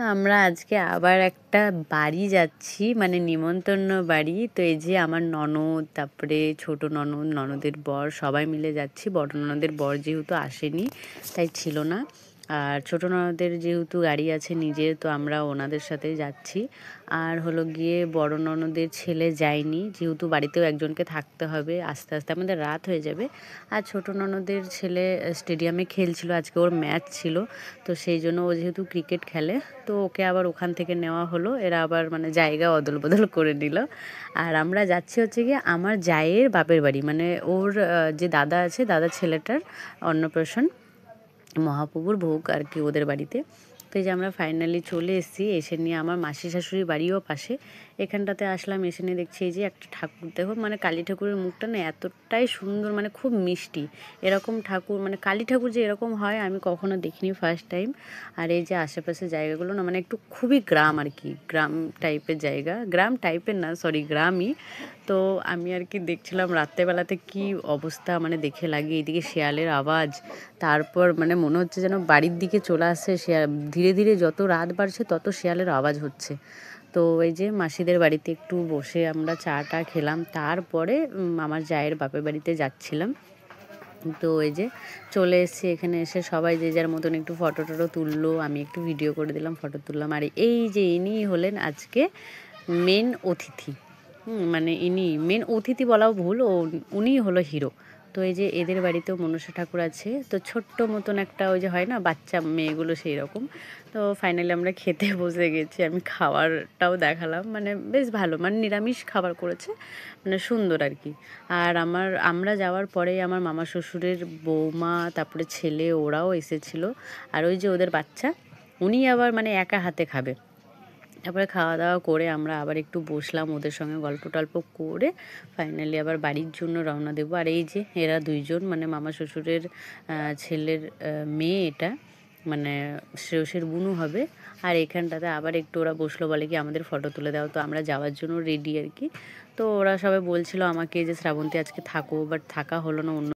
আমরা আজকে আবার একটা বাড়ি যাচ্ছি, মানে নিমন্ত্রণ বাড়ি। তো এই যে আমার ননদ, তারপরে ছোট ননদ, ননদের বর সবাই মিলে যাচ্ছি। বড় ননদের বর যেহেতু আসেনি তাই ছিল না, আর ছোট ননদের যেহেতু গাড়ি আছে নিজের, তো আমরা ওনাদের সাথে যাচ্ছি। আর হলো গিয়ে বড় ননদের ছেলে যায়নি, যেহেতু বাড়িতেও একজনকে থাকতে হবে, আস্তে আস্তে আমাদের রাত হয়ে যাবে। আর ছোট ননদের ছেলে স্টেডিয়ামে খেলছিল, আজকে ওর ম্যাচ ছিল, তো সেই জন্য ও যেহেতু ক্রিকেট খেলে তো ওকে আবার ওখান থেকে নেওয়া হলো। এরা আবার মানে জায়গা অদল বদল করে নিল। আর আমরা যাচ্ছি হচ্ছে গিয়ে আমার জায়ের বাপের বাড়ি, মানে ওর যে দাদা আছে, দাদা ছেলেটার অন্নপ্রাশন, মহাপ্রভুর ভোগ আর কি ওদের বাড়িতে। তো এই যে আমরা ফাইনালি চলে এসেছি, এসে নিয়ে আমার মাসি শাশুড়ি বাড়িও পাশে, এখানটাতে আসলাম। এসে নিয়ে দেখছি এই যে একটা ঠাকুর, দেখো মানে কালী ঠাকুরের মুখটা না এতটাই সুন্দর, মানে খুব মিষ্টি। এরকম ঠাকুর মানে কালী ঠাকুর যে এরকম হয় আমি কখনো দেখিনি, ফার্স্ট টাইম। আর এই যে আশেপাশে জায়গাগুলো না মানে একটু খুবই গ্রাম আর কি, গ্রাম টাইপের জায়গা, গ্রাম টাইপের না সরি গ্রামই। তো আমি আর কি দেখছিলাম রাত্রেবেলাতে কি অবস্থা, মানে দেখে লাগে এইদিকে শেয়ালের আওয়াজ, তারপর মানে মনে হচ্ছে যেন বাড়ির দিকে চলে আসছে শেয়াল। ধীরে ধীরে যত রাত বাড়ছে তত শেয়ালের আওয়াজ হচ্ছে। তো এই যে মাসিদের বাড়িতে একটু বসে আমরা চাটা খেলাম, তারপরে আমার জায়ের বাপের বাড়িতে যাচ্ছিলাম। তো এই যে চলে এসেছি, এখানে এসে সবাই যে যার মতন একটু ফটো টটো তুললো, আমি একটু ভিডিও করে দিলাম, ফটো তুললাম। আর এই যে ইনি হলেন আজকে মেন অতিথি, মানে ইনি মেন অতিথি বলাও ভুল, উনিই হলো হিরো। তো এই যে এদের বাড়িতেও মনসা ঠাকুর আছে, তো ছোট্ট মতন একটা ওই যে হয় না বাচ্চা মেয়েগুলো সেই রকম। তো ফাইনালি আমরা খেতে বসে গেছি, আমি খাবারটাও দেখালাম, মানে বেশ ভালো, মানে নিরামিষ খাবার করেছে, মানে সুন্দর আর কি। আর আমরা যাওয়ার পরেই আমার মামা শ্বশুরের বৌমা, তারপরে ছেলে, ওরাও এসেছিলো। আর ওই যে ওদের বাচ্চা, উনি আবার মানে একা হাতে খাবে। তারপরে খাওয়া দাওয়া করে আমরা আবার একটু বসলাম, ওদের সঙ্গে গল্প টল্প করে ফাইনালি আবার বাড়ির জন্য রওনা দেবো। আর এই যে এরা দুইজন মানে মামা শ্বশুরের ছেলের মেয়ে, এটা মানে শ্রেয়সের বুনু হবে। আর এখানটাতে আবার একটু ওরা বসলো, বলে কি আমাদের ফটো তুলে দাও, তো আমরা যাওয়ার জন্য রেডি আর কি। তো ওরা সবাই বলছিল আমাকে যে শ্রাবন্তী আজকে থাকো, বাট থাকা হলো না, অন্য